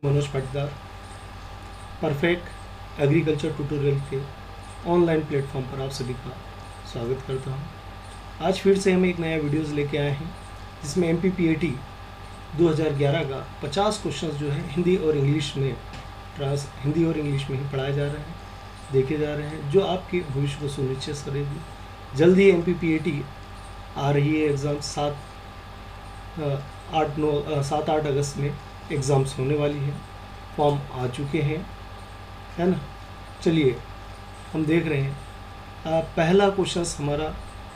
Manoj Patidar perfect agriculture tutorial के online platform पर आप सभी का स्वागत करता हूं। आज फिर से हम एक नया वीडियोस लेके आए हैं जिसमें MPPAT 2011 का 50 क्वेश्चंस जो है हिंदी और इंग्लिश में ही पढ़ाए जा रहे हैं, देखे जा रहे हैं, जो आपके भविष्य को सुनिश्चित करेगी। जल्दी ही MPPAT आ रही है एग्ज़ाम 7-8 अगस्त में एग्ज़ाम्स होने वाली है। फॉर्म आ चुके हैं, है ना। चलिए हम देख रहे हैं पहला क्वेश्चन हमारा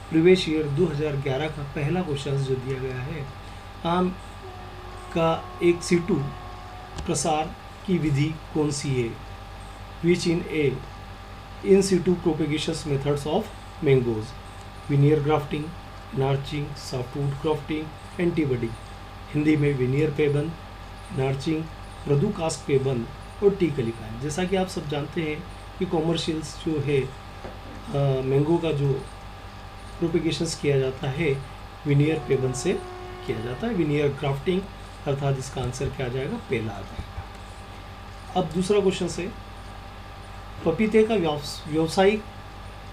प्रीवियस ईयर 2011 का पहला क्वेश्चन जो दिया गया है, आम का एक सीटू प्रसार की विधि कौन सी है? Which in situ propagation methods of mangoes, veneer grafting, inarching, softwood grafting, antibody. Hindi में विनियर पेबंद, नार्चिंग, मृदुकास्ट पेबंद और टी कलिकाएं। जैसा कि आप सब जानते हैं कि कॉमर्शियल्स जो है मैंगो का जो प्रोपेगेशंस किया जाता है विनियर पेबंद से किया जाता है। विनियर ग्राफ्टिंग अर्थात इसका आंसर क्या आ जाएगा? पहला आ जाएगा। अब दूसरा क्वेश्चन है, पपीते का व्यावसायिक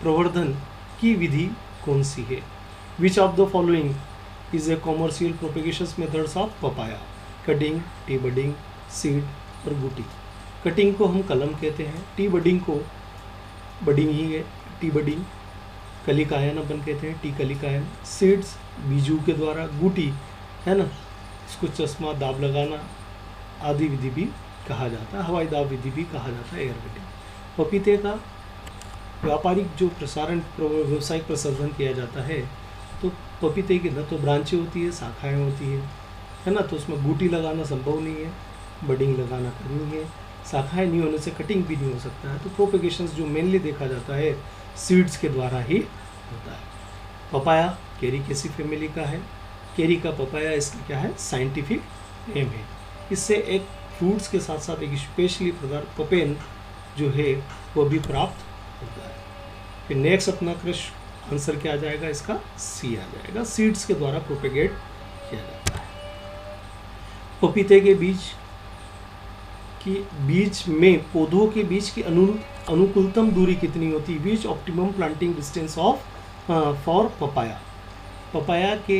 प्रवर्धन की विधि कौन सी है? Which of the following is a commercial propagations methods of papaya? Cutting, T budding, seed और बूटी। कटिंग को हम कलम कहते हैं, टी बडिंग को बडिंग ही है, टी बडिंग। कलिकायन अपन कहते हैं, टी कलिकायन। सीड्स बीजू के द्वारा, बूटी है ना, इसको चश्मा दाब लगाना आदि विधि भी कहा जाता है, हवाई दाब विधि भी कहा जाता है, एयर कटिंग। पपीते का व्यापारिक जो व्यावसायिक प्रसंस्करण किया जाता है तो पपीते की न तो ब्रांचें होती है, शाखाएं होती है ना, तो उसमें बूटी लगाना संभव नहीं है, बडिंग लगाना करनी है। शाखाएं नहीं होने से कटिंग भी नहीं हो सकता है। तो प्रोपेगेशंस जो मेनली देखा जाता है सीड्स के द्वारा ही होता है। पपाया कैरिकेसी फैमिली का है। कैरी का पपाया इसका क्या है? साइंटिफिक नेम है। इससे एक फ्रूट्स के साथ साथ एक स्पेशली पदार्थ पपेन जो है वो भी प्राप्त होता है। फिर नेक्स्ट अपना कृषि आंसर क्या आ जाएगा? इसका सी आ जाएगा। सीड्स के द्वारा प्रोपेगेट किया जाता है। पपीते के बीज में पौधों के बीच की अनुकूलतम दूरी कितनी होती है? बीच optimum planting distance of for papaya. Papaya के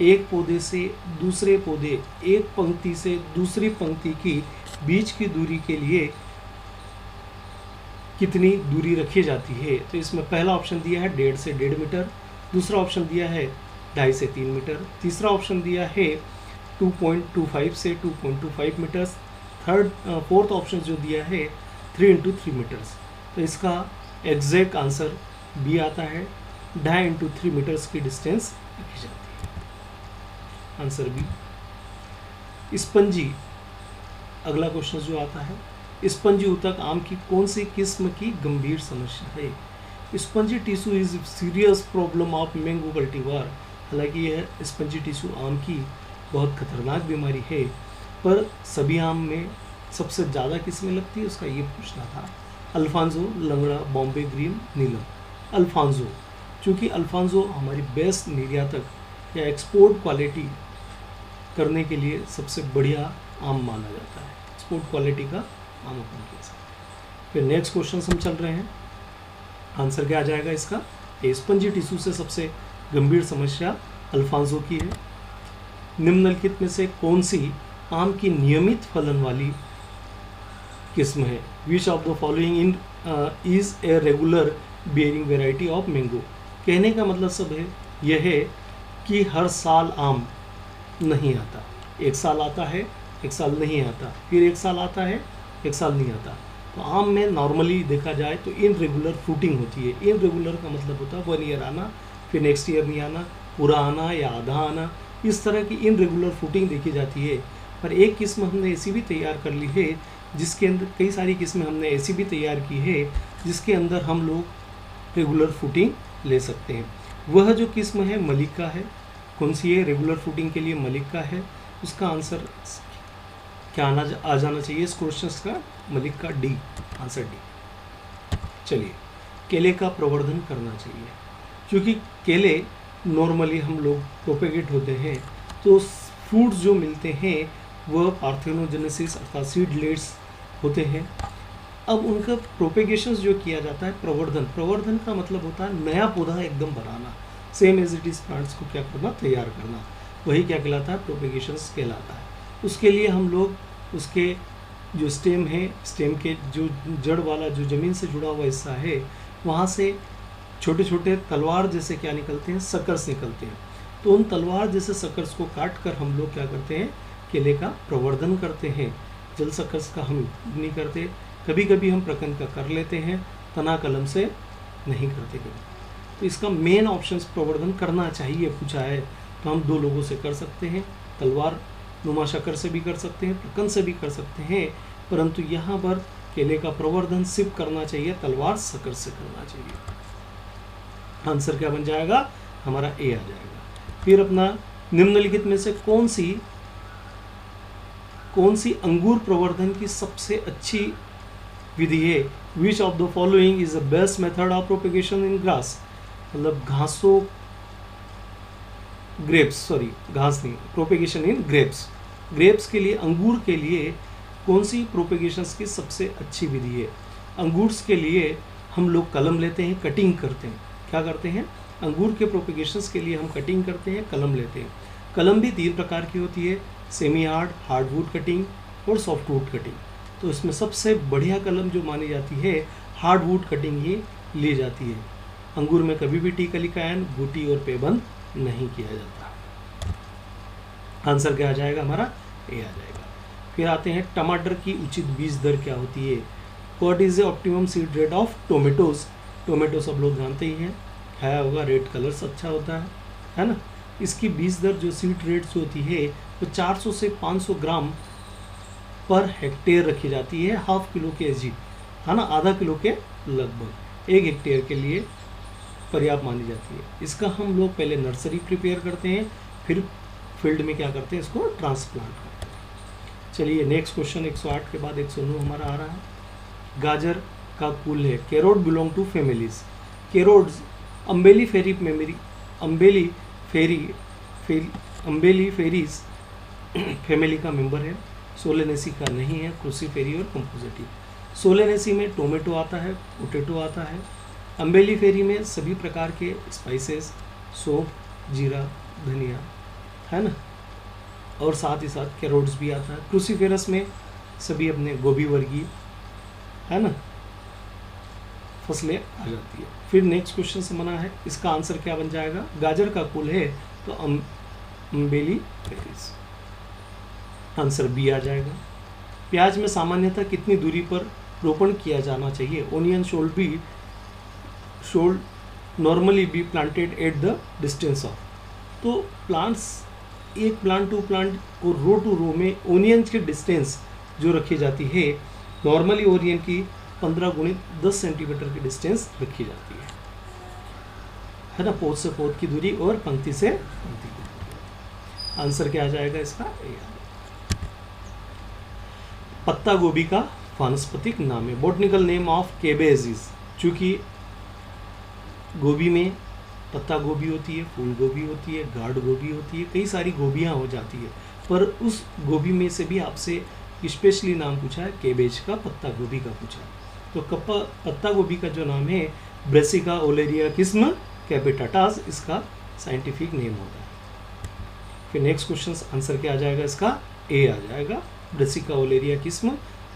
एक पौधे से दूसरे पौधे, एक पंक्ति से दूसरी पंक्ति की बीच की दूरी के लिए कितनी दूरी रखी जाती है? तो इसमें पहला ऑप्शन दिया है 1.5 से 1.5 मीटर, दूसरा ऑप्शन दिया है 2.5 से 3 मीटर, तीसरा ऑप्शन दिया है 2.25 से 2.25 मीटर्स, फोर्थ ऑप्शन जो दिया है 3 × 3 मीटर्स। तो इसका एग्जैक्ट आंसर बी आता है, 2.5 × 3 मीटर्स की डिस्टेंस रखी जाती है। Answer B. स्पंजी अगला क्वेश्चन जो आता है, स्पंजी ऊतक आम की कौन सी किस्म की गंभीर समस्या है? Spongy tissue is serious problem of mango cultivar. हालांकि यह स्पंजी टिश्यू आम की बहुत खतरनाक बीमारी है, पर सभी आम में सबसे ज़्यादा किस में लगती है उसका ये पूछना था। अल्फांजो, लंगड़ा, बॉम्बे ग्रीन, नीलम। अल्फांजो, चूँकि अल्फांजो हमारी बेस्ट निर्यातक या एक्सपोर्ट क्वालिटी करने के लिए सबसे बढ़िया आम माना जाता है, एक्सपोर्ट क्वालिटी का आम अपन कह सकते हैं। फिर नेक्स्ट क्वेश्चन हम चल रहे हैं, आंसर क्या आ जाएगा इसका? स्पंजी टिश्यू से सबसे गंभीर समस्या अल्फांजो की है। निम्नलिखित में से कौन सी आम की नियमित फलन वाली किस्म है? Which of the following is a regular bearing variety of mango. कहने का मतलब सब है यह है कि हर साल आम नहीं आता, एक साल आता है, एक साल नहीं आता, फिर एक साल आता है, एक साल नहीं आता। तो आम में नॉर्मली देखा जाए तो इनरेगुलर फ्रूटिंग होती है। इनरेगुलर का मतलब होता है 1 ईयर आना, फिर नेक्स्ट ईयर नहीं आना, पूरा आना या आधा आना, इस तरह की इनरेगुलर फ्रूटिंग देखी जाती है। पर एक किस्म हमने ऐसी भी तैयार कर ली है जिसके अंदर, कई सारी किस्में हमने ऐसी भी तैयार की है जिसके अंदर हम लोग रेगुलर फ्रूटिंग ले सकते हैं। वह जो किस्म है मलिका है। कौन सी है? रेगुलर फ्रूटिंग के लिए मलिका है। उसका आंसर क्या आ जाना चाहिए इस क्वेश्चन का? मलिका, डी, आंसर डी। चलिए, केले का प्रवर्धन करना चाहिए। क्योंकि केले नॉर्मली हम लोग प्रोपेगेट होते हैं तो फ्रूट्स जो मिलते हैं वह पार्थेनोजेनेसिस अर्थात सीडलेट्स होते हैं। अब उनका प्रोपेगेशंस जो किया जाता है, प्रवर्धन का मतलब होता है नया पौधा एकदम बनाना, same as it is plants को क्या करना, तैयार करना, वही क्या कहलाता है, प्रोपेगेशंस कहलाता है। उसके लिए हम लोग उसके जो स्टेम है, स्टेम के जो जड़ वाला जो ज़मीन से जुड़ा हुआ हिस्सा है, वहाँ से छोटे छोटे तलवार जैसे क्या निकलते हैं, सकर्स निकलते हैं। तो उन तलवार जैसे सकर्स को काट कर हम लोग क्या करते हैं, केले का प्रवर्धन करते हैं। जल सकर्स का हम नहीं करते, कभी कभी हम प्रकंद का कर लेते हैं, तना कलम से नहीं करते कभी। तो इसका मेन ऑप्शन प्रवर्धन करना चाहिए पूछा है तो हम दो लोगों से कर सकते हैं, तलवार नुमा शक्कर से भी कर सकते हैं, प्रकंद से भी कर सकते हैं, परंतु यहाँ पर केले का प्रवर्धन सिर्फ करना चाहिए, तलवार शक्कर से करना चाहिए। आंसर क्या बन जाएगा हमारा, ए आ जाएगा। फिर अपना निम्नलिखित में से कौन सी अंगूर प्रवर्धन की सबसे अच्छी विधि है? Which of the following is the best method of propagation in grass, मतलब घासों, ग्रेप्स, सॉरी घास नहीं, प्रोपेगेशन इन ग्रेप्स के लिए, अंगूर के लिए कौन सी प्रोपेगेशंस की सबसे अच्छी विधि है? अंगूर्स के लिए हम लोग कलम लेते हैं, कटिंग करते हैं। क्या करते हैं? अंगूर के प्रोपेगेशंस के लिए हम कटिंग करते हैं, कलम लेते हैं। कलम भी 3 प्रकार की होती है, सेमी हार्ड, हार्डवुड कटिंग और सॉफ्टवुड कटिंग। तो इसमें सबसे बढ़िया कलम जो मानी जाती है, हार्डवुड कटिंग ही ली जाती है। अंगूर में कभी भी टीकलिकायन, बूटी और पेबंद नहीं किया जाता। आंसर क्या आ जाएगा हमारा, ए आ जाएगा। फिर आते हैं टमाटर की उचित बीज दर क्या होती है? What is the optimum seed rate of tomatoes? Tomato सब लोग जानते ही हैं, खाया होगा, रेड कलर अच्छा होता है ना। इसकी बीज दर जो सीड रेट जो होती है वो 400 से 500 ग्राम पर हेक्टेयर रखी जाती है, हाफ किलो के जी, है ना, आधा किलो के लगभग 1 हेक्टेयर के लिए पर्याप्त मानी जाती है। इसका हम लोग पहले नर्सरी प्रिपेयर करते हैं, फिर फील्ड में क्या करते हैं, इसको ट्रांसप्लांट करते हैं। चलिए नेक्स्ट क्वेश्चन 108 के बाद 109 हमारा आ रहा है। गाजर का कुल है, carrot belong to families. Carrots umbelliferae memory, umbelliferae family का मेंबर है। सोलेनेसी का नहीं है, क्रूसीफेरी और कंपोजिटी। सोलेनेसी में टोमेटो आता है, पोटैटो आता है। अम्बेली फेरी में सभी प्रकार के स्पाइसेस, सौंफ, जीरा, धनिया, है ना, और साथ ही साथ कैरोट्स भी आता है। क्रूसीफेरस में सभी अपने गोभी वर्गीय, है ना, फसलें आ जाती है। फिर नेक्स्ट क्वेश्चन से मना है, इसका आंसर क्या बन जाएगा? गाजर का कुल है तो अम्बेली फेरीज, आंसर बी आ जाएगा। प्याज में सामान्यतः कितनी दूरी पर रोपण किया जाना चाहिए? Onion should normally be planted at the distance of, तो प्लांट्स, एक प्लांट टू प्लांट और रो टू रो में ओनियन की डिस्टेंस जो रखी जाती है, नॉर्मली ओनियन की 15 गुणित 10 सेंटीमीटर की डिस्टेंस रखी जाती है ना, पोध से पोध की दूरी और पंक्ति से पंक्ति की दूरी। आंसर क्या आ जाएगा इसका? पत्ता गोभी का वानस्पतिक नाम है। Botanical name of cabbage is, चूँकि गोभी में पत्ता गोभी होती है, फूल गोभी होती है, गाढ़ गोभी होती है, कई सारी गोभियाँ हो जाती है, पर उस गोभी में से भी आपसे स्पेशली नाम पूछा है, केबेज का, पत्ता गोभी का पूछा है। तो पत्ता गोभी का जो नाम है ब्रेसिका ओलेरिया किस्म कैपिटाटास, इसका साइंटिफिक नेम होता है। फिर नेक्स्ट क्वेश्चन आंसर क्या आ जाएगा इसका? ए आ जाएगा, ब्रेसिका ओलेरिया किस्म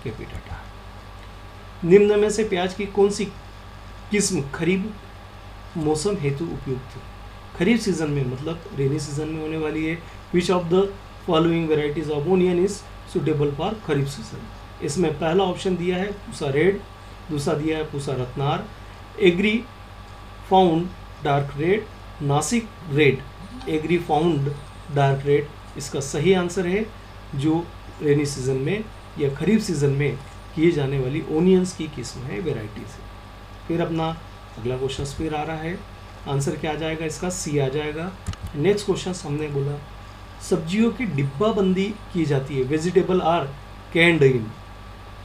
कैपिटाटा। निम्न में से प्याज की कौन सी किस्म खरीफ मौसम हेतु उपयुक्त है? खरीफ सीजन में, मतलब रेनी सीजन में होने वाली है। Which of the following varieties of onion is suitable for kharif season? इसमें पहला ऑप्शन दिया है पूसा रेड, दूसरा दिया है Pusa Ratnar, agri found dark red, Nasik red, agri found dark red इसका सही आंसर है, जो रेनी सीजन में या खरीफ सीजन में किए जाने वाली ओनियंस की किस्म है, वेराइटीज है। फिर अपना अगला क्वेश्चन फिर आ रहा है, आंसर क्या आ जाएगा इसका? सी आ जाएगा। नेक्स्ट क्वेश्चन हमने बोला सब्जियों की डिब्बाबंदी की जाती है, वेजिटेबल आर कैंड इन।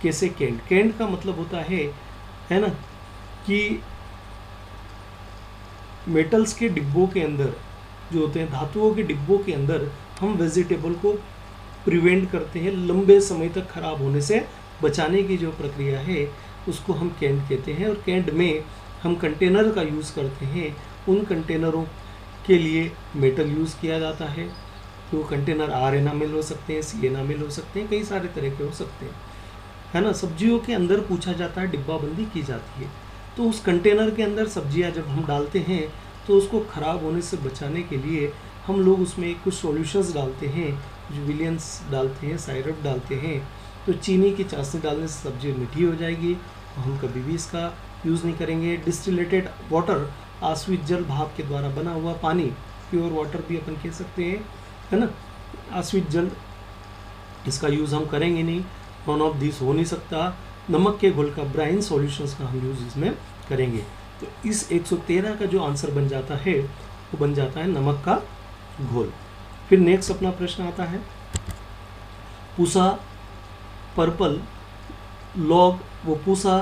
कैसे कैंड? कैंड का मतलब होता है ना, कि मेटल्स के डिब्बों के अंदर जो होते हैं, धातुओं के डिब्बों के अंदर हम वेजिटेबल को प्रिवेंट करते हैं, लंबे समय तक खराब होने से बचाने की जो प्रक्रिया है उसको हम कैंड कहते हैं। और कैंड में हम कंटेनर का यूज़ करते हैं। उन कंटेनरों के लिए मेटल यूज़ किया जाता है। तो कंटेनर आर एनामिल हो सकते हैं, सी एनामिल हो सकते हैं, कई सारे तरह के हो सकते हैं, है ना। सब्जियों के अंदर पूछा जाता है, डिब्बाबंदी की जाती है। तो उस कंटेनर के अंदर सब्जियां जब हम डालते हैं तो उसको ख़राब होने से बचाने के लिए हम लोग उसमें कुछ सॉल्यूशंस डालते हैं, जो विलियंस डालते हैं, साइरप डालते हैं। तो चीनी की चाशनी डालने से सब्जी मीठी हो जाएगी, तो हम कभी भी इसका यूज़ नहीं करेंगे। डिस्टिलेटेड वाटर, आश्वित जल भाप के द्वारा बना हुआ पानी, प्योर वाटर भी अपन कह सकते हैं, है ना। आश्वित जल, इसका यूज़ हम करेंगे नहीं, नॉन ऑफ दिस हो नहीं सकता। नमक के घोल का, ब्राइन सॉल्यूशंस का हम यूज़ इसमें करेंगे। तो इस 113 का जो आंसर बन जाता है वो बन जाता है नमक का घोल। फिर नेक्स्ट अपना प्रश्न आता है, पूसा पर्पल लॉग व पूसा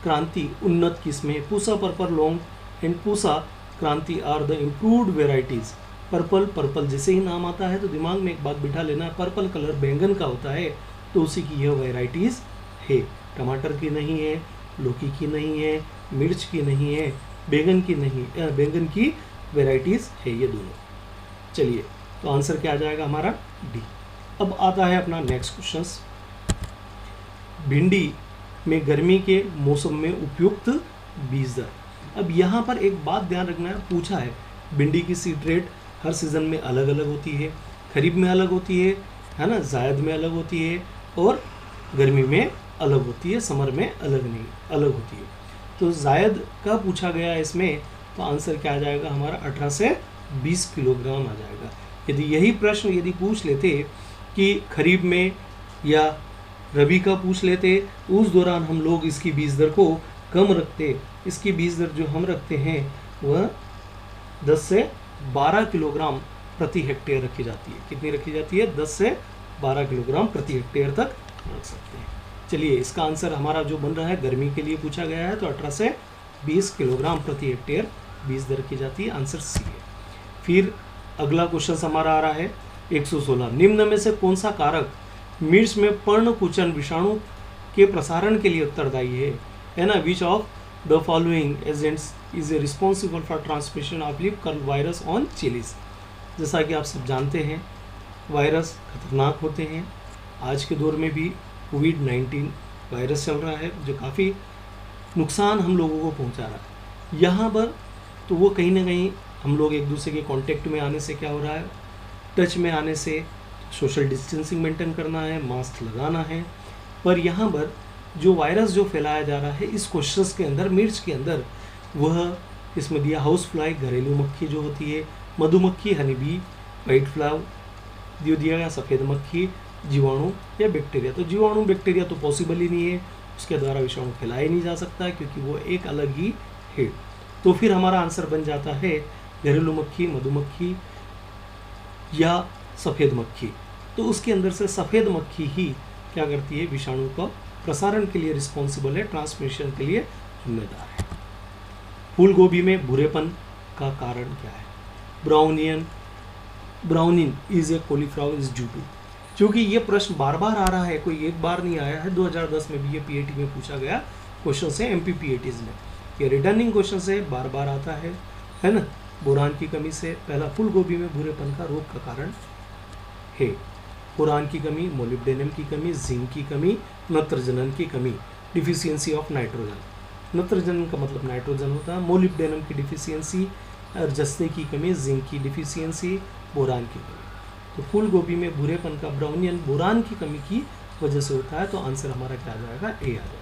क्रांति उन्नत किस्में। Pusa purple long and Pusa Kranti are the improved varieties. Purple जैसे ही नाम आता है तो दिमाग में एक बात बिठा लेना है, पर्पल कलर बैंगन का होता है, तो उसी की यह वेराइटीज़ है। टमाटर की नहीं है, लौकी की नहीं है, मिर्च की नहीं है, बैंगन की नहीं, बैंगन की वेराइटीज़ है ये दोनों। चलिए, तो आंसर क्या आ जाएगा हमारा? डी। अब आता है अपना नेक्स्ट क्वेश्चन, भिंडी में गर्मी के मौसम में उपयुक्त बीज दर। अब यहाँ पर एक बात ध्यान रखना है, पूछा है भिंडी की सीड रेट हर सीज़न में अलग अलग होती है, खरीफ में अलग होती है ना, जायद में अलग होती है और गर्मी में अलग होती है, समर में अलग होती है। तो जायद का पूछा गया है इसमें, तो आंसर क्या आ जाएगा हमारा? 18 से 20 किलोग्राम आ जाएगा। यदि यही प्रश्न यदि पूछ लेते कि खरीफ में या रबी का पूछ लेते, उस दौरान हम लोग इसकी बीज दर को कम रखते। इसकी बीज दर जो हम रखते हैं वह 10 से 12 किलोग्राम प्रति हेक्टेयर रखी जाती है। कितनी रखी जाती है? 10 से 12 किलोग्राम प्रति हेक्टेयर तक रख सकते हैं। चलिए, इसका आंसर हमारा जो बन रहा है, गर्मी के लिए पूछा गया है, तो 18 से 20 किलोग्राम प्रति हेक्टेयर बीज दर रखी जाती है। आंसर सी है। फिर अगला क्वेश्चन हमारा आ रहा है 116, निम्न में से कौन सा कारक मिर्च में पर्णकुचन विषाणु के प्रसारण के लिए उत्तरदायी है ना। विच of the following agents is responsible for transmission of leaf curl virus on chillies. जैसा कि आप सब जानते हैं, वायरस खतरनाक होते हैं। आज के दौर में भी कोविड-19 वायरस चल रहा है जो काफ़ी नुकसान हम लोगों को पहुंचा रहा है। यहाँ पर तो वो कहीं ना कहीं हम लोग एक दूसरे के कांटेक्ट में आने से क्या हो रहा है, टच में आने से सोशल डिस्टेंसिंग मेंटेन करना है, मास्क लगाना है। पर यहाँ पर जो वायरस जो फैलाया जा रहा है इस क्वेश्चंस के अंदर, मिर्च के अंदर, वह इसमें दिया हाउस फ्लाई, घरेलू मक्खी जो होती है, मधुमक्खी हनी बी, वाइट फ्लावर दिया गया, सफ़ेद मक्खी, जीवाणु या बैक्टीरिया। तो जीवाणु बैक्टीरिया तो पॉसिबल ही नहीं है, उसके द्वारा विषाणु फैलाया नहीं जा सकता है क्योंकि वो एक अलग ही है। तो फिर हमारा आंसर बन जाता है घरेलू मक्खी, मधुमक्खी या सफ़ेद मक्खी। तो उसके अंदर से सफ़ेद मक्खी ही क्या करती है, विषाणु का प्रसारण के लिए रिस्पॉन्सिबल है, ट्रांसमिशन के लिए जिम्मेदार है। फूल गोभी में भूरेपन का कारण क्या है? Browning is a cauliflower is due to. क्योंकि ये प्रश्न बार बार आ रहा है, कोई एक बार नहीं आया है, 2010 में भी ये पीएटी में पूछा गया क्वेश्चन से, एमपी पीएटीज में ये रिटर्निंग क्वेश्चन से बार बार आता है ना। बोरान की कमी से पहला फूल गोभी में भूरेपन का रोग का कारण है बोरान की कमी, मोलिब्डेनम की कमी, जिंक की कमी, नत्रजनन की कमी, डिफिशियंसी ऑफ नाइट्रोजन। नत्रजन का मतलब नाइट्रोजन होता है, मोलिब्डेनम की डिफिशियंसी, और जस्ते की कमी, जिंक की डिफिशियंसी, बोरान की कमी। तो फूल गोभी में भूरेपन का ब्राउनियन बोरान की कमी की वजह से होता है। तो आंसर हमारा क्या आ जाएगा? ए आ जाएगा।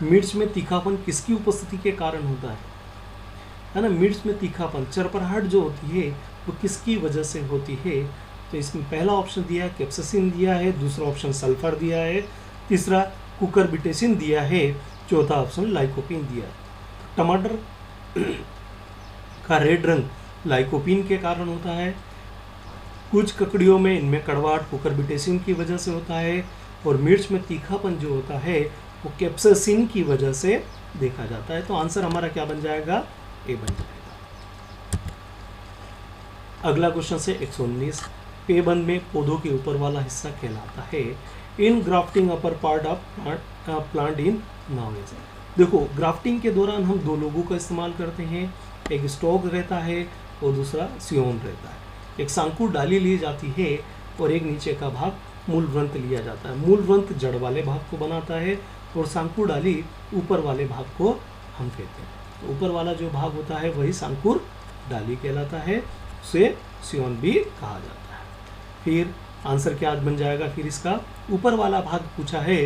मिर्च में तीखापन किसकी उपस्थिति के कारण होता है ना। मिर्च में तीखापन, चरपराहट जो होती है वो किसकी वजह से होती है? तो इसमें पहला ऑप्शन दिया है कैप्साइसिन दिया है, दूसरा ऑप्शन सल्फर दिया है, तीसरा कुकुरबिटेसिन दिया है, चौथा ऑप्शन लाइकोपिन दिया है। टमाटर का रेड रंग लाइकोपिन के कारण होता है। कुछ ककड़ियों में इनमें कड़वाहट कुकुरबिटेसिन की वजह से होता है, और मिर्च में तीखापन जो होता है वो कैप्साइसिन की वजह से देखा जाता है। तो आंसर हमारा क्या बन जाएगा? ए बन जाएगा। अगला क्वेश्चन से 119, पेबंद में पौधों के ऊपर वाला हिस्सा कहलाता है। In grafting upper part of plant in नावेज। देखो ग्राफ्टिंग के दौरान हम दो लोगों का इस्तेमाल करते हैं, एक स्टॉक रहता है और दूसरा सियोन रहता है। एक सांकुर डाली ली जाती है और एक नीचे का भाग मूल व्रंत लिया जाता है। मूल व्रंत जड़ वाले भाग को बनाता है और सांकुर डाली ऊपर वाले भाग को हम कहते हैं। तो ऊपर वाला जो भाग होता है वही सांकुर डाली कहलाता है, उसे सियोन भी कहा जाता है। फिर आंसर क्या बन जाएगा, फिर इसका ऊपर वाला भाग पूछा है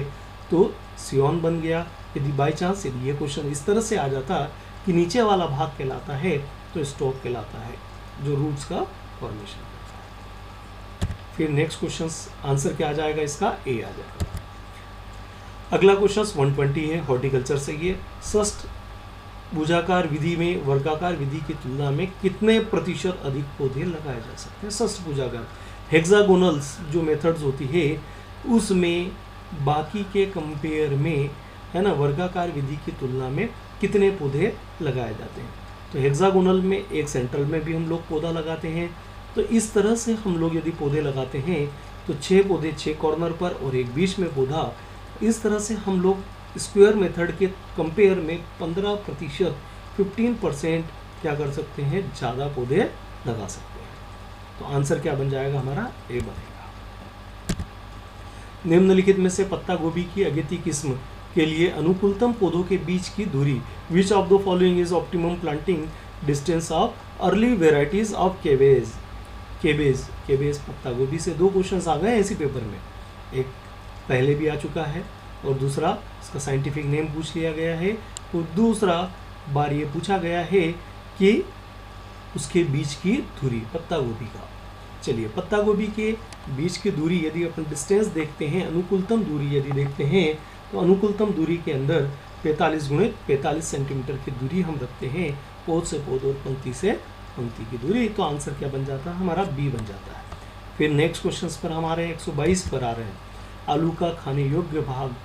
तो सियोन बन गया। यदि बाई चांस यदि ये क्वेश्चन इस तरह से आ जाता कि नीचे वाला भाग कहलाता है तो स्टॉक कहलाता है, जो रूट्स का फॉर्मेशन करता है। फिर नेक्स्ट क्वेश्चन आंसर क्या आ जाएगा, इसका ए आ जाएगा। अगला क्वेश्चन 120 है, हॉर्टिकल्चर से। ये षष्ठ भुजाकार विधि में वर्गाकार विधि की तुलना में कितने प्रतिशत अधिक पौधे लगाए जा सकते हैं। षष्ठ भुजाकार हेक्सागोनल्स जो मेथड्स होती है उसमें बाकी के कंपेयर में, है ना, वर्गाकार विधि की तुलना में कितने पौधे लगाए जाते हैं। तो हेक्सागोनल में एक सेंट्रल में भी हम लोग पौधा लगाते हैं। तो इस तरह से हम लोग यदि पौधे लगाते हैं तो 6 पौधे 6 कॉर्नर पर और एक बीच में पौधा। इस तरह से हम लोग स्क्वायर मेथड के कंपेयर में 15% 15% क्या कर सकते हैं, ज़्यादा पौधे लगा सकते हैं। तो आंसर क्या बन जाएगा हमारा, ए बनेगा। निम्नलिखित में से पत्ता गोभी की अगेती किस्म के लिए अनुकूलतम पौधों के बीच की दूरी, विच of the following is optimum planting distance of early varieties of cabbage. Cabbage पत्ता गोभी से 2 क्वेश्चन आ गए इसी पेपर में, एक पहले भी आ चुका है और दूसरा इसका साइंटिफिक नेम पूछ लिया गया है और दूसरा बार ये पूछा गया है कि उसके बीच की दूरी पत्ता गोभी का। चलिए पत्ता गोभी के बीच की दूरी यदि अपन डिस्टेंस देखते हैं, अनुकूलतम दूरी यदि देखते हैं तो अनुकूलतम दूरी के अंदर 45 गुणित 45 सेंटीमीटर की दूरी हम रखते हैं, पौध से पौध और पंक्ति से पंक्ति की दूरी। तो आंसर क्या बन जाता है हमारा, बी बन जाता है। फिर नेक्स्ट क्वेश्चन पर हमारे 122 पर आ रहे हैं। आलू का खाने योग्य भाग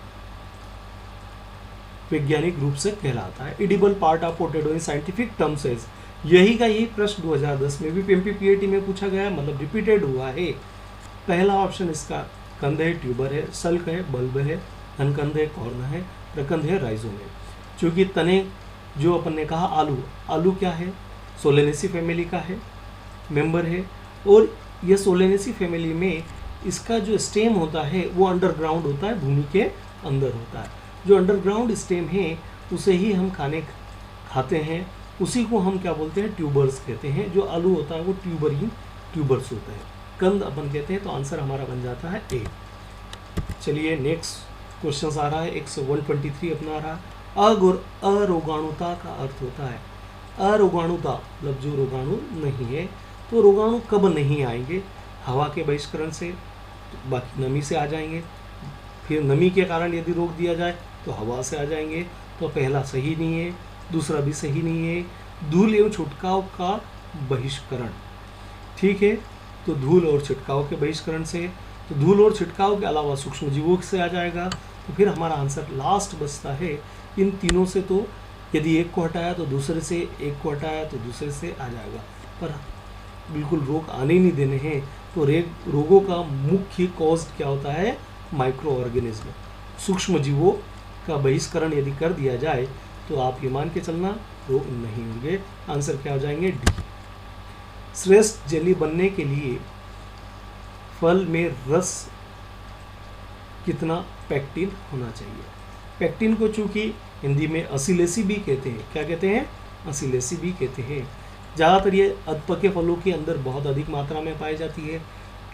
वैज्ञानिक रूप से कहलाता है। Edible part of potato in scientific terms is. यही प्रश्न 2010 में भी PMP-PAT में पूछा गया है, मतलब रिपीटेड हुआ है। पहला ऑप्शन इसका कंद है, ट्यूबर है, सल्क है, बल्ब है, धनकंद है, कॉर्न है, प्रकंद है, राइजोम है। चूँकि तने जो अपन ने कहा आलू क्या है, सोलेनेसी फैमिली का है, मेंबर है, और यह सोलेनेसी फैमिली में इसका जो स्टेम होता है वो अंडरग्राउंड होता है, भूमि के अंदर होता है। जो अंडरग्राउंड स्टेम है उसे ही हम खाते हैं, उसी को हम क्या बोलते हैं, ट्यूबर्स कहते हैं। जो आलू होता है वो ट्यूबर्स होता है, कंद अपन कहते हैं। तो आंसर हमारा बन जाता है ए। चलिए नेक्स्ट क्वेश्चन आ रहा है 123 अपना रहा। अरोगाणुता का अर्थ होता है, अरोगाणुता मतलब जो रोगाणु नहीं है। तो रोगाणु कब नहीं आएंगे, हवा के बहिष्करण से, बाकी नमी से आ जाएंगे। फिर नमी के कारण यदि रोक दिया जाए तो हवा से आ जाएंगे। तो पहला सही नहीं है, दूसरा भी सही नहीं है। धूल एवं छिटकाव का बहिष्करण, ठीक है, तो धूल और छिटकाव के बहिष्करण से, तो धूल और छिटकाव के अलावा सूक्ष्म जीवों से आ जाएगा। तो फिर हमारा आंसर लास्ट बचता है इन तीनों से। तो यदि एक को हटाया तो दूसरे से, एक को हटाया तो दूसरे से आ जाएगा, पर बिल्कुल रोग आने नहीं देने हैं। तो रोगों का मुख्य कॉज क्या होता है, माइक्रो ऑर्गेनिज्म, सूक्ष्म जीवों का बहिष्करण यदि कर दिया जाए तो आप ये मान के चलना रोग नहीं होंगे। आंसर क्या हो जाएंगे, डी। श्रेष्ठ जेली बनने के लिए फल में रस कितना पेक्टिन होना चाहिए। पेक्टिन को चूंकि हिंदी में असिलेसी भी कहते हैं, क्या कहते हैं, असिलेसी भी कहते हैं। ज़्यादातर ये अधपके फलों के अंदर बहुत अधिक मात्रा में पाई जाती है।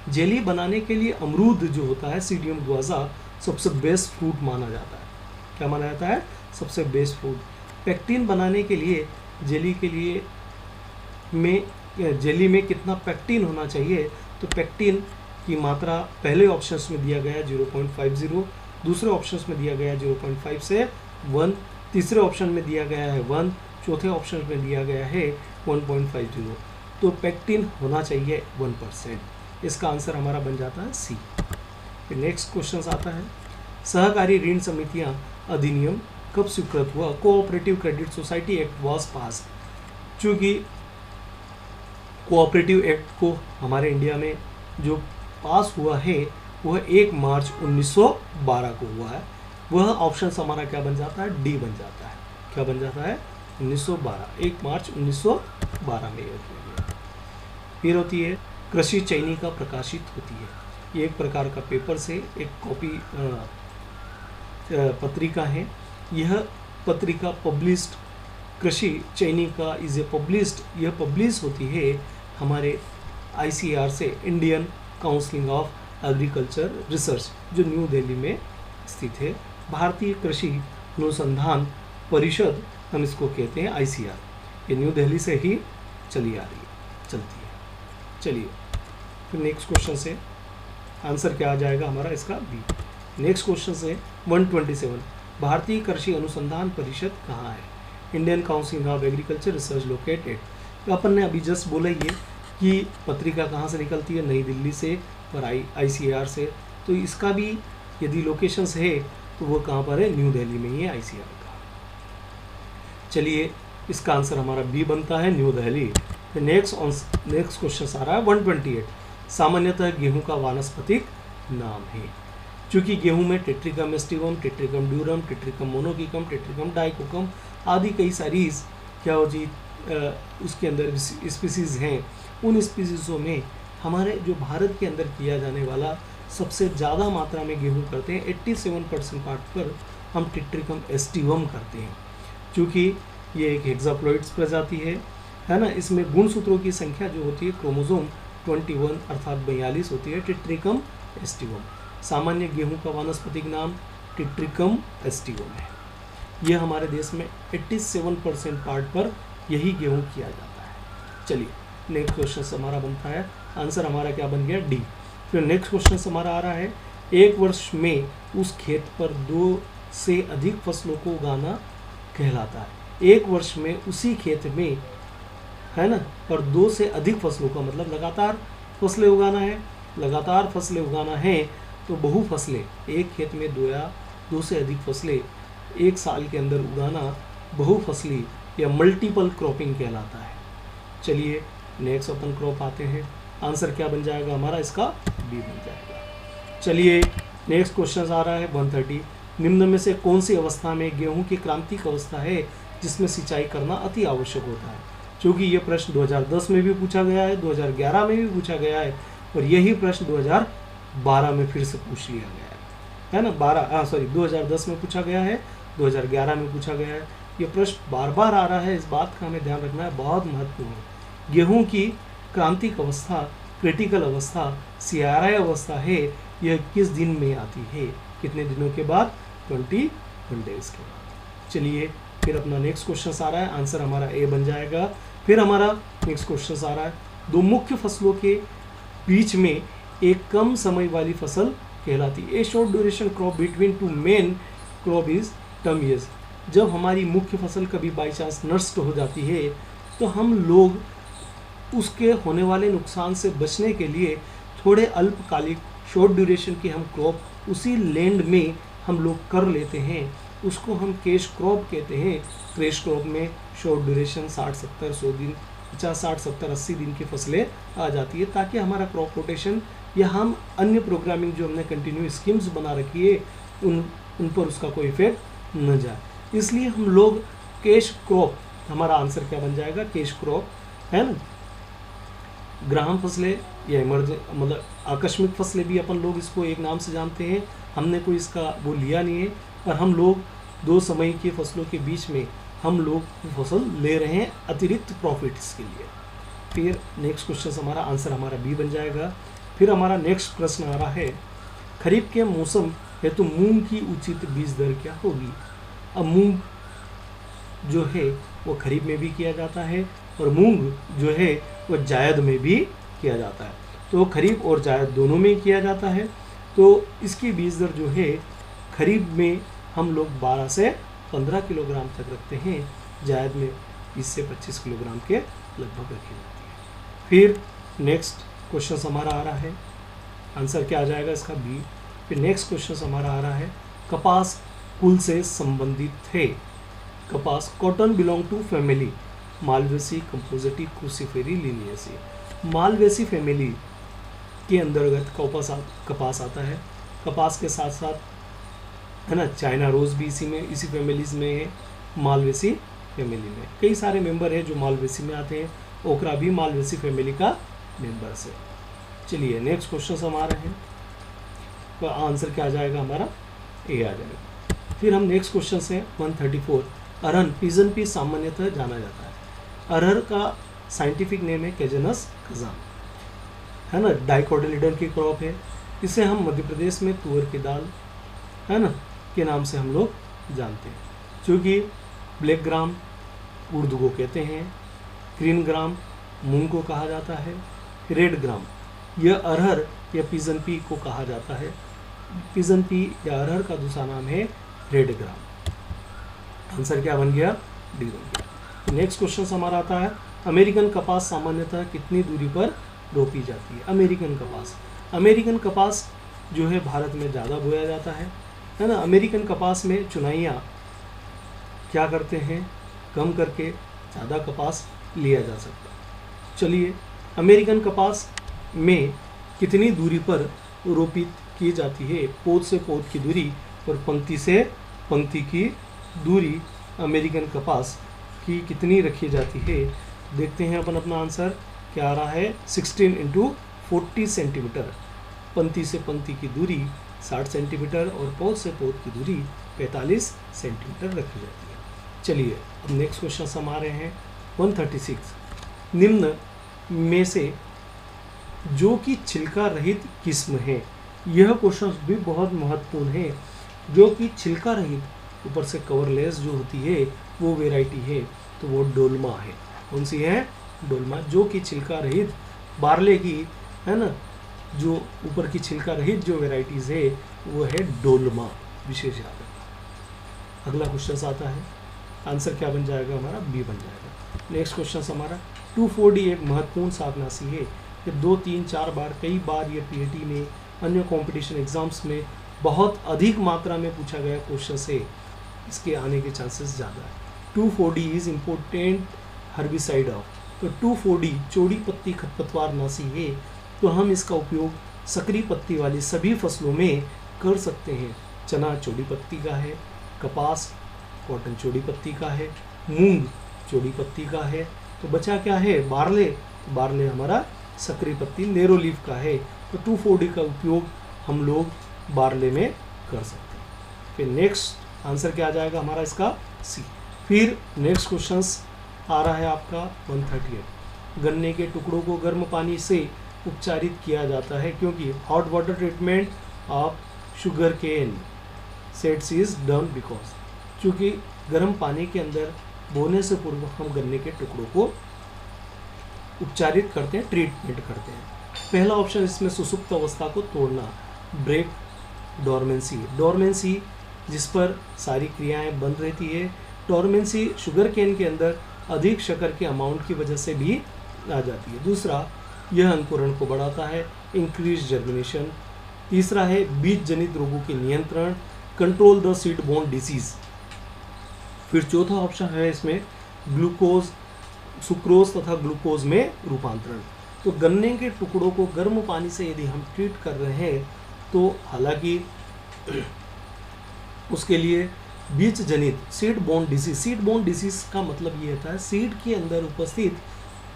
जेली बनाने के लिए अमरूद जो होता है, सीडियम गुआजा, सबसे बेस्ट फ्रूट माना जाता है। क्या माना जाता है, सबसे बेस्ट फ्रूट। पेक्टिन बनाने के लिए जेली में कितना पेक्टिन होना चाहिए, तो पेक्टिन की मात्रा पहले ऑप्शंस में दिया गया है 0.50, दूसरे ऑप्शंस में दिया गया है 0.5 से 1, तीसरे ऑप्शन में दिया गया है 1, चौथे ऑप्शन में दिया गया है 1.50। तो पेक्टिन होना चाहिए 1%। इसका आंसर हमारा बन जाता है सी। फिर नेक्स्ट क्वेश्चन आता है, सहकारी ऋण समितियां अधिनियम कब स्वीकृत हुआ। Cooperative credit society act was pass. चूँकि कोऑपरेटिव एक्ट को हमारे इंडिया में जो पास हुआ है वह 1 मार्च 1912 को हुआ है। वह ऑप्शन हमारा क्या बन जाता है, डी बन जाता है। क्या बन जाता है, 1912, 1 मार्च 1912 में यह किया गया। फिर होती है कृषि चयनिका प्रकाशित होती है। ये एक प्रकार का पेपर से एक कॉपी पत्रिका है। यह पत्रिका पब्लिश्ड, कृषि चयनिका इज ए पब्लिश्ड, यह पब्लिश होती है हमारे ICAR से, Indian council of agriculture research, जो न्यू दिल्ली में स्थित है। भारतीय कृषि अनुसंधान परिषद हम इसको कहते हैं, ICAR। ये न्यू दिल्ली से ही चलती है। चलिए फिर नेक्स्ट क्वेश्चन से आंसर क्या आ जाएगा हमारा इसका, बी। नेक्स्ट क्वेश्चन से 127, भारतीय कृषि अनुसंधान परिषद कहाँ है? Indian council of agriculture research located. तो अपन ने अभी जस्ट बोला ये कि पत्रिका कहाँ से निकलती है, नई दिल्ली से और ICAR से। तो इसका भी यदि लोकेशंस है तो वो कहाँ पर है, न्यू दिल्ली में ही है ICAR का। चलिए इसका आंसर हमारा बी बनता है, न्यू दिल्ली। फिर नेक्स्ट क्वेश्चन आ रहा है 128, सामान्यतः गेहूं का वानस्पतिक नाम है। चूँकि गेहूं में टेट्रिकम एस्टिवम, टेट्रिकम ड्यूरम, टेट्रिकम मोनोकिकम, टेट्रिकम डाइकोकम आदि कई सारी क्या हो जी उसके अंदर स्पीसीज़ हैं। उन स्पीसीज़ों में हमारे जो भारत के अंदर किया जाने वाला सबसे ज़्यादा मात्रा में गेहूं करते हैं, 87% पार्ट पर हम टेट्रिकम एस्टिवम करते हैं। क्योंकि ये एक हेक्साप्लॉइड्स प्रजाति है ना। इसमें गुणसूत्रों की संख्या जो होती है क्रोमोसोम 21 अर्थात 42 होती है, टेट्रिकम एस्टिवम। सामान्य गेहूं का वानस्पतिक नाम टेट्रिकम एस्टिवम है। यह हमारे देश में 87% पार्ट पर यही गेहूं किया जाता है। चलिए नेक्स्ट क्वेश्चन हमारा बनता है, आंसर हमारा क्या बन गया, डी। फिर नेक्स्ट क्वेश्चन हमारा आ रहा है, एक वर्ष में उस खेत पर 2 से अधिक फसलों को उगाना कहलाता है। एक वर्ष में उसी खेत में, है ना, पर 2 से अधिक फसलों का मतलब लगातार फसलें उगाना है। लगातार फसलें उगाना है तो बहु फसलें, एक खेत में 2 या 2 से अधिक फसलें एक साल के अंदर उगाना बहुफसली या मल्टीपल क्रॉपिंग कहलाता है। चलिए नेक्स्ट अपन क्रॉप आते हैं, आंसर क्या बन जाएगा हमारा, इसका बी बन जाएगा। चलिए नेक्स्ट क्वेश्चन आ रहा है 130, निम्न में से कौन सी अवस्था में गेहूं की क्रांतिक अवस्था है जिसमें सिंचाई करना अति आवश्यक होता है? क्योंकि ये प्रश्न 2010 में भी पूछा गया है, 2011 में भी पूछा गया है और यही प्रश्न 2012 में फिर से पूछ लिया गया है ना। 2010 में पूछा गया है, 2011 में पूछा गया है। ये प्रश्न बार बार आ रहा है, इस बात का हमें ध्यान रखना है, बहुत महत्वपूर्ण है। गेहूं की क्रांतिक अवस्था, क्रिटिकल अवस्था, CRI अवस्था है, यह किस दिन में आती है, कितने दिनों के बाद, 21 डेज के बाद। चलिए फिर अपना नेक्स्ट क्वेश्चन आ रहा है, आंसर हमारा ए बन जाएगा। फिर हमारा नेक्स्ट क्वेश्चन आ रहा है, 2 मुख्य फसलों के बीच में एक कम समय वाली फसल कहलाती है। ए short duration crop between 2 main crop is term years. जब हमारी मुख्य फसल कभी बाई चांस नष्ट हो जाती है तो हम लोग उसके होने वाले नुकसान से बचने के लिए थोड़े अल्पकालिक शॉर्ट ड्यूरेशन की हम क्रॉप उसी लैंड में हम लोग कर लेते हैं, उसको हम कैश क्रॉप कहते हैं। कैश क्रॉप में शॉर्ट ड्यूरेशन 60-70 100 दिन, 50-60-70-80 दिन की फसलें आ जाती है, ताकि हमारा क्रॉप रोटेशन या हम अन्य प्रोग्रामिंग जो हमने कंटिन्यू स्कीम्स बना रखी है उन पर उसका कोई इफेक्ट न जाए। इसलिए हम लोग कैश क्रॉप, हमारा आंसर क्या बन जाएगा, कैश क्रॉप, है ना। ग्राम फसलें या मतलब आकस्मिक फसलें भी अपन लोग इसको एक नाम से जानते हैं, हमने कोई इसका वो लिया नहीं है, पर हम लोग 2 समय की फसलों के बीच में हम लोग फसल ले रहे हैं अतिरिक्त प्रॉफिट्स के लिए। फिर नेक्स्ट क्वेश्चन हमारा आंसर हमारा बी बन जाएगा। फिर हमारा नेक्स्ट प्रश्न आ रहा है, खरीफ के मौसम हेतु मूंग की उचित बीज दर क्या होगी? अब मूंग जो है वो खरीफ में भी किया जाता है और मूंग जो है वो जायद में भी किया जाता है। तो खरीफ और जायद दोनों में किया जाता है। तो इसकी बीज दर जो है खरीफ में हम लोग 12 से 15 किलोग्राम तक रखते हैं, जायद में 20 से 25 किलोग्राम के लगभग रखी जाती है। फिर नेक्स्ट क्वेश्चन हमारा आ रहा है, आंसर क्या आ जाएगा इसका, बी। फिर नेक्स्ट क्वेश्चन हमारा आ रहा है, कपास कुल से संबंधित है। कपास, cotton belong to family malvaceae compositae cruciferae linaceae. Malvaceae family के अंतर्गत कपास आता है। कपास के साथ साथ है ना चाइना रोज भी इसी फैमिलीज में है। मालवेसी फैमिली में कई सारे मेंबर हैं जो मालवेसी में आते हैं। ओकरा भी मालवेसी फैमिली का मेंबर्स है। चलिए नेक्स्ट क्वेश्चन हमारे हैं, तो आंसर क्या आ जाएगा हमारा ए आ जाएगा। फिर हम नेक्स्ट क्वेश्चन से 134, अरहर पिजन पी सामान्यतः जाना जाता है। अरहर का साइंटिफिक नेम है कैजनस खजान, है ना, डाइकोटिलेडन की क्रॉप है। इसे हम मध्य प्रदेश में तुअर की दाल, है ना, के नाम से हम लोग जानते हैं, क्योंकि ब्लैक ग्राम उर्द को कहते हैं, ग्रीन ग्राम मूंग को कहा जाता है, रेड ग्राम यह अरहर या पिजन पी को कहा जाता है। पिजन पी या अरहर का दूसरा नाम है रेड ग्राम। आंसर क्या बन गया? डी बन गया। नेक्स्ट क्वेश्चन हमारा आता है, अमेरिकन कपास सामान्यतः कितनी दूरी पर रोपी जाती है? अमेरिकन कपास जो है भारत में ज़्यादा बोया जाता है ना। अमेरिकन कपास में चुनाइयाँ क्या करते हैं, कम करके ज़्यादा कपास लिया जा सकता है। चलिए, अमेरिकन कपास में कितनी दूरी पर रोपित की जाती है? पौध से पौध की दूरी और पंक्ति से पंक्ति की दूरी अमेरिकन कपास की कितनी रखी जाती है? देखते हैं अपन अपना आंसर क्या आ रहा है। 16 × 40 सेंटीमीटर। पंक्ति से पंक्ति की दूरी 60 सेंटीमीटर और पौध से पौध की दूरी 45 सेंटीमीटर रखी जाती है। चलिए अब नेक्स्ट क्वेश्चन हम आ रहे हैं 136, निम्न में से जो कि छिलका रहित किस्म है। यह क्वेश्चन भी बहुत महत्वपूर्ण है। जो कि छिलका रहित ऊपर से कवरलेस जो होती है वो वेराइटी है, तो वो डोलमा है। कौन सी है? डोलमा। जो कि छिलका रहित बारले की, है ना, जो ऊपर की छिलका रहित जो वेराइटीज़ है वो है डोलमा, विशेष याद रखना। अगला क्वेश्चन आता है, आंसर क्या बन जाएगा हमारा? बी बन जाएगा। नेक्स्ट क्वेश्चन हमारा 2,4-D एक महत्वपूर्ण शाकनाशी है। ये 2, 3, 4 बार, कई बार ये पीएटी में, अन्य कंपटीशन एग्जाम्स में बहुत अधिक मात्रा में पूछा गया क्वेश्चन है। इसके आने के चांसेस ज़्यादा है। 2,4-D is important herbicide of. तो 2,4-D चौड़ी पत्ती खरपतवार नाशी है, तो हम इसका उपयोग सकरी पत्ती वाली सभी फसलों में कर सकते हैं। चना चौड़ी पत्ती का है, कपास कॉटन चौड़ी पत्ती का है, मूंग चौड़ी पत्ती का है, तो बचा क्या है? बारले। तो बारले हमारा सकरी पत्ती नेरो लीफ का है, तो 2,4-D का उपयोग हम लोग बारले में कर सकते हैं। फिर नेक्स्ट आंसर क्या आ जाएगा हमारा इसका? सी। फिर नेक्स्ट क्वेश्चंस आ रहा है आपका 138, गन्ने के टुकड़ों को गर्म पानी से उपचारित किया जाता है क्योंकि hot water treatment of sugar cane seeds is done because, क्योंकि गर्म पानी के अंदर बोने से पूर्व हम गन्ने के टुकड़ों को उपचारित करते हैं, ट्रीटमेंट करते हैं। पहला ऑप्शन इसमें सुसुप्त अवस्था को तोड़ना, ब्रेक डोरमेंसी। डोरमेंसी जिस पर सारी क्रियाएं बंद रहती है। डोरमेंसी शुगर केन के अंदर अधिक शक्कर के अमाउंट की वजह से भी आ जाती है। दूसरा, यह अंकुरण को बढ़ाता है, इंक्रीज जर्मिनेशन। तीसरा है बीज जनित रोगों के नियंत्रण, control the seed borne disease. फिर चौथा ऑप्शन है इसमें ग्लूकोज, सुक्रोज तथा ग्लूकोज में रूपांतरण। तो गन्ने के टुकड़ों को गर्म पानी से यदि हम ट्रीट कर रहे हैं तो हालांकि उसके लिए बीज जनित seed borne disease, seed borne disease का मतलब ये होता है सीड के अंदर उपस्थित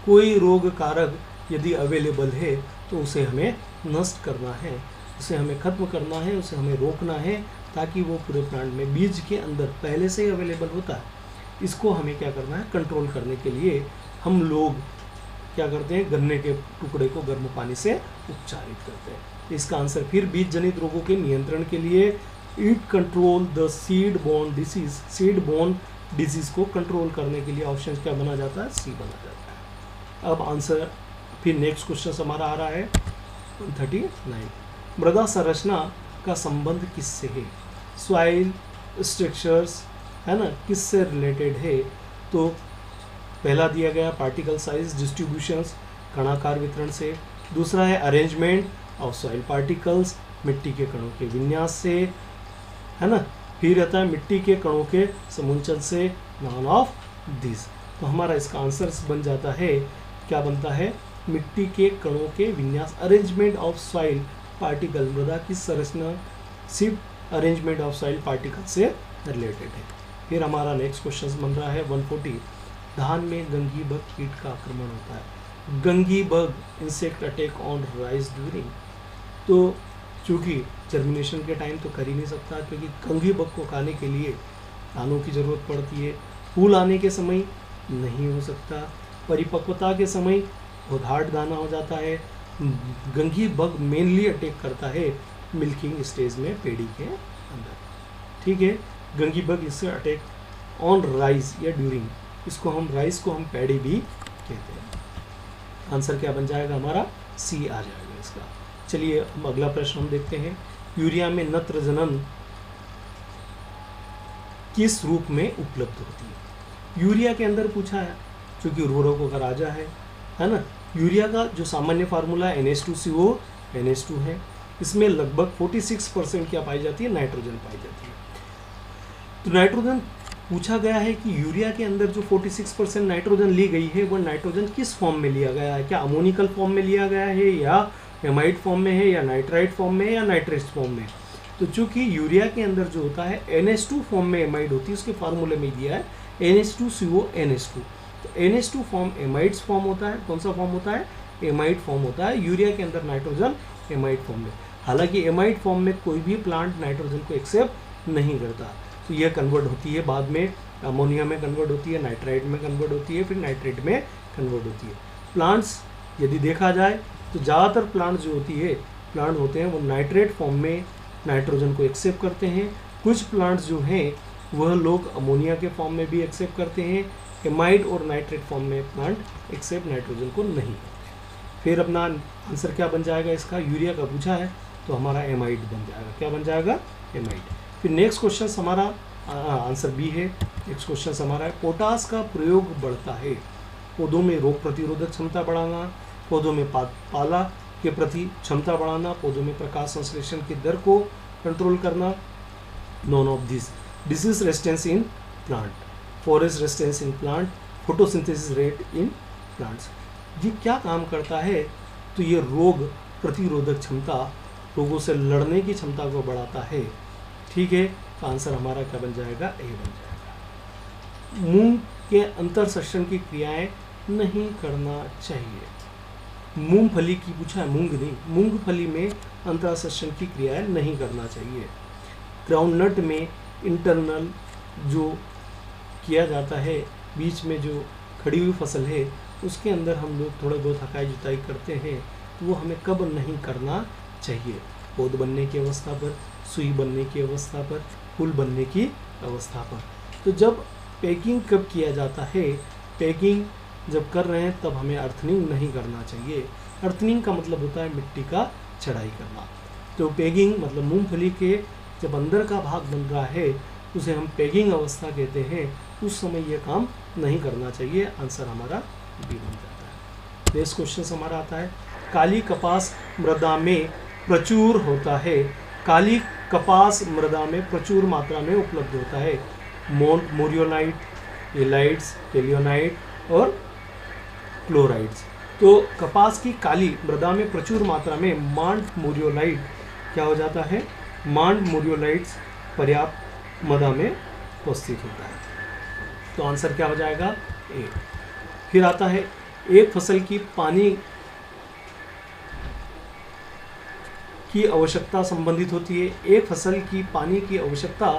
कोई रोग कारक यदि अवेलेबल है तो उसे हमें नष्ट करना है, उसे हमें खत्म करना है, उसे हमें रोकना है, ताकि वो पूरे प्लांट में बीज के अंदर पहले से ही अवेलेबल होता है। इसको हमें क्या करना है? कंट्रोल करने के लिए हम लोग क्या करते हैं? गन्ने के टुकड़े को गर्म पानी से उपचारित करते हैं। इसका आंसर फिर बीज जनित रोगों के नियंत्रण के लिए it control the seed borne disease, seed borne disease को कंट्रोल करने के लिए ऑप्शन क्या बना जाता है? सी बना जाता है। अब आंसर फिर नेक्स्ट क्वेश्चन हमारा आ रहा है 139, मृदा संरचना का संबंध किससे है? सॉइल स्ट्रक्चर्स, है ना, किससे रिलेटेड है? तो पहला दिया गया पार्टिकल साइज डिस्ट्रीब्यूशंस, कणाकार वितरण से। दूसरा है अरेंजमेंट ऑफ सॉइल पार्टिकल्स, मिट्टी के कणों के विन्यास से, है ना। फिर रहता है मिट्टी के कणों के समुच्चय से, नॉन ऑफ दिस। तो हमारा इसका आंसर बन जाता है, क्या बनता है? मिट्टी के कणों के विन्यास, अरेंजमेंट ऑफ सॉइल पार्टिकल, मृदा की संरचना सिर्फ अरेंजमेंट ऑफ सॉइल पार्टिकल से रिलेटेड है। फिर हमारा नेक्स्ट क्वेश्चन बन रहा है 140, धान में गंगी बग कीट का आक्रमण होता है। Gangi bug insect attack on rice during, तो चूँकि जर्मिनेशन के टाइम तो कर ही नहीं सकता, क्योंकि गंगी बग को खाने के लिए दानों की ज़रूरत पड़ती है। फूल आने के समय नहीं हो सकता, परिपक्वता के समय बहुत हार्ड दाना हो जाता है। गंगी बग मेनली अटैक करता है मिल्किंग स्टेज में पेड़ी के अंदर, ठीक है। गंगी बग इससे अटैक ऑन राइस या ड्यूरिंग, इसको हम राइस को हम पैडी भी कहते हैं। आंसर क्या बन जाएगा हमारा, सी आ जाएगा इसका। चलिए हम अगला प्रश्न हम देखते हैं। यूरिया में नत्रजनन किस रूप में उपलब्ध होती है। यूरिया के अंदर पूछा है, क्योंकि उर्वरकों का राजा है ना। यूरिया का जो सामान्य फार्मूला है NH2CO NH2 है, इसमें लगभग 46% क्या पाई जाती है, नाइट्रोजन पाई जाती है। तो नाइट्रोजन पूछा गया है कि यूरिया के अंदर जो 46% नाइट्रोजन ली गई है, वह नाइट्रोजन किस फॉर्म में लिया गया है, क्या अमोनिकल फॉर्म में लिया गया है, या एमाइड फॉर्म में है, या नाइट्राइट फॉर्म में है, या नाइट्रेट फॉर्म में। तो चूंकि यूरिया के अंदर जो होता है NH2 फॉर्म में एमाइड होती है, उसके फार्मूले में दिया है NH2CO NH2। तो NH2 फॉर्म एमाइड्स फॉर्म होता है, कौन सा फॉर्म होता है, एमाइड फॉर्म होता है। यूरिया के अंदर नाइट्रोजन एमाइड फॉर्म में, हालांकि एमाइड फॉर्म में कोई भी प्लांट नाइट्रोजन को एक्सेप्ट नहीं करता, तो यह कन्वर्ट होती है बाद में, अमोनिया में कन्वर्ट होती है, नाइट्राइट में कन्वर्ट होती है, फिर नाइट्रेट में कन्वर्ट होती है। प्लांट्स यदि देखा जाए तो ज़्यादातर प्लांट जो प्लांट होते हैं वो नाइट्रेट फॉर्म में नाइट्रोजन को एक्सेप्ट करते हैं। कुछ प्लांट्स जो हैं वह लोग अमोनिया के फॉर्म में भी एक्सेप्ट करते हैं, एमाइड और नाइट्रेट फॉर्म में प्लांट एक्सेप्ट नाइट्रोजन को नहीं करते। फिर अपना आंसर क्या बन जाएगा इसका, यूरिया का पूछा है तो हमारा एमाइड बन जाएगा, क्या बन जाएगा, एमाइड। फिर नेक्स्ट क्वेश्चन हमारा आंसर बी है। नेक्स्ट क्वेश्चन हमारा है, पोटास का प्रयोग बढ़ता है, पौधों में रोग प्रतिरोधक क्षमता बढ़ाना, पौधों में पाला के प्रति क्षमता बढ़ाना, पौधों में प्रकाश संश्लेषण की दर को कंट्रोल करना, none of this, disease resistance in plant, forest resistance in plant, photosynthesis rate in plants. ये क्या काम करता है, तो ये रोग प्रतिरोधक क्षमता, रोगों से लड़ने की क्षमता को बढ़ाता है, ठीक है। तो आंसर हमारा क्या बन जाएगा, ए बन जाएगा। मूंग के अंतरसंश्लेषण की क्रियाएं नहीं करना चाहिए। मूंगफली की पूछा है, मूंग नहीं, मूंगफली में अंतरसंश्लेषण की क्रियाएं नहीं करना चाहिए। ग्राउंडनट में इंटरनल जो किया जाता है, बीच में जो खड़ी हुई फसल है उसके अंदर हम लोग थोड़ा बहुत हकाई जुताई करते हैं, तो वो हमें कब नहीं करना चाहिए, पौध बनने की अवस्था पर, सुई बनने की अवस्था पर, फूल बनने की अवस्था पर। तो जब पैकिंग कब किया जाता है, पैकिंग जब कर रहे हैं तब हमें अर्थनिंग नहीं करना चाहिए। अर्थनिंग का मतलब होता है मिट्टी का चढ़ाई करना। तो पैकिंग मतलब मूंगफली के जब अंदर का भाग बन रहा है उसे हम पैकिंग अवस्था कहते हैं, उस समय यह काम नहीं करना चाहिए। आंसर हमारा बी बन जाता है। नेक्स्ट क्वेश्चन हमारा आता है, काली कपास मृदा में प्रचुर होता है, काली कपास मृदा में प्रचुर मात्रा में उपलब्ध होता है। मोरियोलाइट, एलाइट्स, केलियोनाइट और क्लोराइड्स। तो कपास की काली मृदा में प्रचुर मात्रा में मांड मोरियोलाइट क्या हो जाता है, मांड मोरियोलाइट्स पर्याप्त मृदा में उपस्थित होता है। तो आंसर क्या हो जाएगा, ए। फिर आता है, एक फसल की पानी की आवश्यकता संबंधित होती है। एक फसल की पानी की आवश्यकता,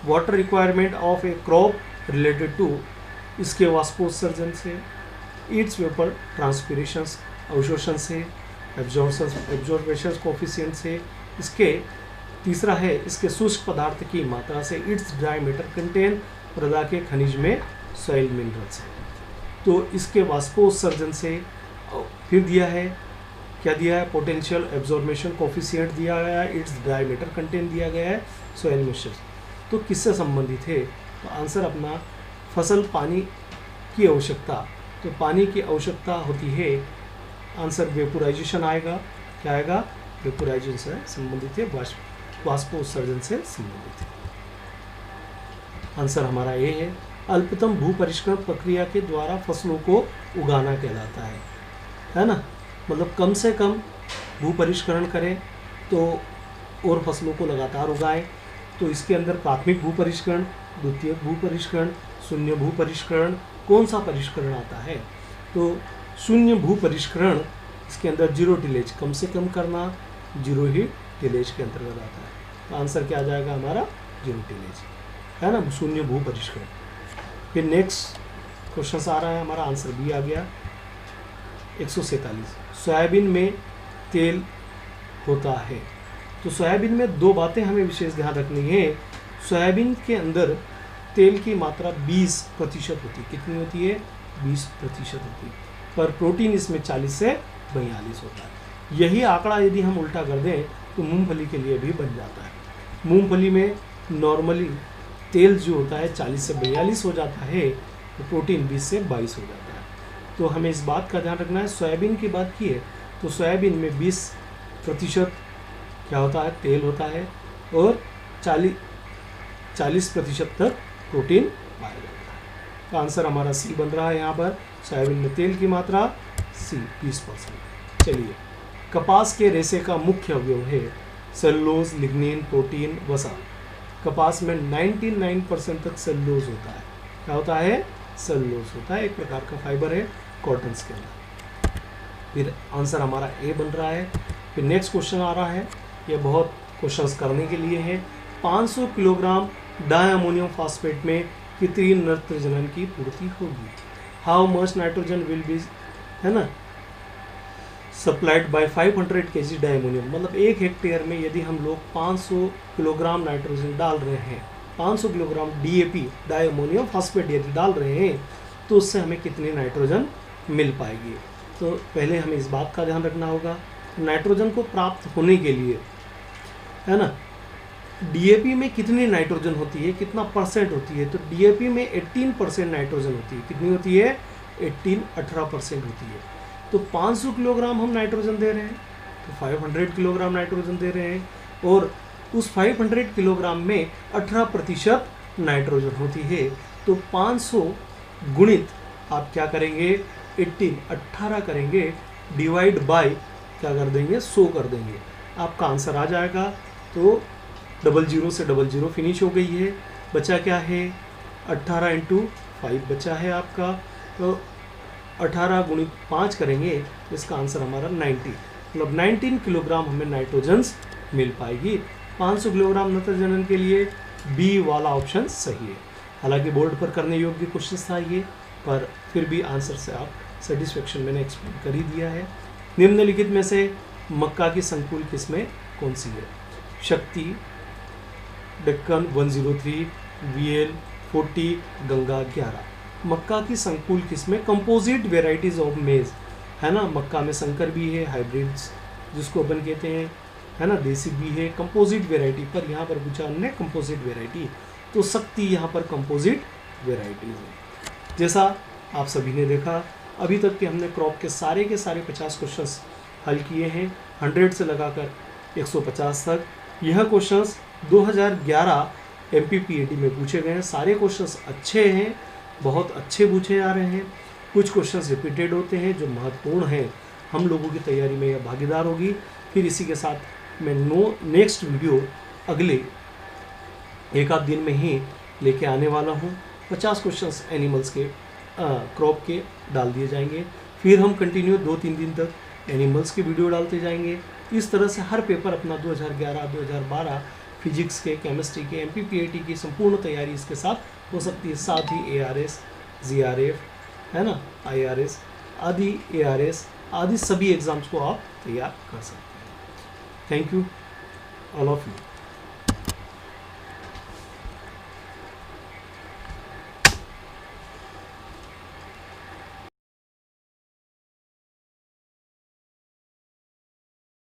water requirement of a crop related to, इसके वाष्पोत्सर्जन से, इट्स वेपर ट्रांसपिरेशन अवशोषण से, एब्जॉर्बेशन कोफिशिएंट से, इसके तीसरा है इसके शुष्क पदार्थ की मात्रा से, इट्स ड्राई मैटर कंटेन, मृदा के खनिज में, सॉइल मिनरल से। तो इसके वाष्पोत्सर्जन से, फिर दिया है क्या दिया है, पोटेंशियल एब्जॉर्बेशन कोफिशिएंट दिया गया है, इट्स ड्राई मैटर कंटेंट दिया गया है, सॉइल मॉइस्चर। तो किससे संबंधित है, तो आंसर अपना फसल पानी की आवश्यकता, तो पानी की आवश्यकता होती है, आंसर वेपोराइजेशन आएगा, क्या आएगा, वेपोराइजेशन से संबंधित है, वाष्पोत्सर्जन से संबंधित है। आंसर हमारा ये है। अल्पतम भू परिष्करण प्रक्रिया के द्वारा फसलों को उगाना कहलाता है ना। मतलब कम से कम भू परिष्करण करें तो और फसलों को लगातार उगाएं। तो इसके अंदर प्राथमिक भू परिष्करण, द्वितीयक भू परिष्करण, शून्य भू परिष्करण, कौन सा परिष्करण आता है? तो शून्य भू परिष्करण, इसके अंदर जीरो टिलेज, कम से कम करना, जीरो ही टिलेज के अंतर्गत आता है। तो आंसर क्या आ जाएगा हमारा? जीरो टिलेज, है ना, शून्य भू परिष्करण। फिर नेक्स्ट क्वेश्चन आ रहा है हमारा, आंसर बी आ गया 147। सोयाबीन में तेल होता है। तो सोयाबीन में दो बातें हमें विशेष ध्यान रखनी है। सोयाबीन के अंदर तेल की मात्रा 20% होती है। कितनी होती है? 20% होती है। पर प्रोटीन इसमें 40 से 42 होता है। यही आंकड़ा यदि हम उल्टा कर दें तो मूंगफली के लिए भी बन जाता है। मूंगफली में नॉर्मली तेल जो होता है 40 से 42 हो जाता है, तो प्रोटीन 20 से 22 हो जाता है। तो हमें इस बात का ध्यान रखना है। सोयाबीन की बात की है तो सोयाबीन में 20% क्या होता है? तेल होता है, और 40% तक प्रोटीन पाया जाता है। तो आंसर हमारा सी बन रहा है यहाँ पर। सोयाबीन में तेल की मात्रा सी 20%। चलिए, कपास के रेशे का मुख्य अवयव है सेलुलोज, लिग्निन, प्रोटीन, वसा। कपास में 99% तक सेलुलोज होता है। क्या होता है? सेलुलोज होता है, एक प्रकार का फाइबर है कॉटन के अंदर। फिर आंसर हमारा ए बन रहा है। फिर नेक्स्ट क्वेश्चन आ रहा है, ये बहुत क्वेश्चंस करने के लिए है। 500 किलोग्राम डायअमोनियम फॉस्फेट में कितनी नाइट्रोजन की पूर्ति होगी? How much nitrogen will be, है ना, सप्लाइड बाय 500 kg डायमोनियम। मतलब 1 हेक्टेयर में यदि हम लोग 500 किलोग्राम नाइट्रोजन डाल रहे हैं, 500 किलोग्राम DAP डायमोनियम फॉस्फेट यदि डाल रहे हैं, तो उससे हमें कितनी नाइट्रोजन मिल पाएगी? तो पहले हमें इस बात का ध्यान रखना होगा, नाइट्रोजन को प्राप्त होने के लिए, है ना, DAP में कितनी नाइट्रोजन होती है, कितना परसेंट होती है? तो DAP में 18% नाइट्रोजन होती है। कितनी होती है? 18% होती है। तो 500 किलोग्राम हम नाइट्रोजन दे रहे हैं, तो 500 किलोग्राम नाइट्रोजन दे रहे हैं, और उस 500 किलोग्राम में 18% नाइट्रोजन होती है। तो 500 गुणित आप क्या करेंगे? 18 करेंगे, डिवाइड बाय क्या कर देंगे? 100 कर देंगे, आपका आंसर आ जाएगा। तो 00 से 00 फिनिश हो गई है। बचा क्या है? 18 × 5 बचा है आपका। तो 18 गुणित 5 करेंगे, तो इसका आंसर हमारा 90, मतलब 19 किलोग्राम हमें नाइट्रोजन मिल पाएगी। 500 किलोग्राम नाइट्रोजन के लिए बी वाला ऑप्शन सही है। हालांकि बोर्ड पर करने योग्य क्वेश्चन था ये, पर फिर भी आंसर से आप सेटिस्फेक्शन मैंने एक्सप्लेन कर ही दिया है। निम्नलिखित में से मक्का की संकुल किस्में कौन सी है? शक्ति, डेक्कन 103, VL 40, गंगा 11। मक्का की संकुल किस्में कंपोजिट वेराइटीज ऑफ मेज, है ना। मक्का में संकर भी है, हाइब्रिड्स जिसको अपन कहते हैं, है ना, देसी भी है, कंपोजिट वेराइटी। पर यहाँ पर पूछा हमने कंपोजिट वेराइटी, तो शक्ति यहाँ पर कंपोजिट वेराइटीज है। जैसा आप सभी ने देखा, अभी तक के हमने क्रॉप के सारे 50 क्वेश्चंस हल किए हैं, 100 से लगाकर 150 तक। यह क्वेश्चंस 2011 MPPAT में पूछे गए हैं। सारे क्वेश्चंस अच्छे हैं, बहुत अच्छे पूछे जा रहे हैं। कुछ क्वेश्चंस रिपीटेड होते हैं जो महत्वपूर्ण हैं, हम लोगों की तैयारी में यह भागीदार होगी। फिर इसी के साथ मैं नेक्स्ट वीडियो अगले एक आध दिन में ही लेके आने वाला हूँ। 50 क्वेश्चंस एनिमल्स के क्रॉप के डाल दिए जाएंगे। फिर हम कंटिन्यू 2-3 दिन तक एनिमल्स के वीडियो डालते जाएंगे। इस तरह से हर पेपर अपना 2011, 2012 फिजिक्स के, केमिस्ट्री के, MPPAT की संपूर्ण तैयारी इसके साथ हो सकती है। साथ ही ARS, GRF, है ना, IRS आदि, ARS आदि सभी एग्ज़ाम्स को आप तैयार कर सकते हैं। Thank you all of you.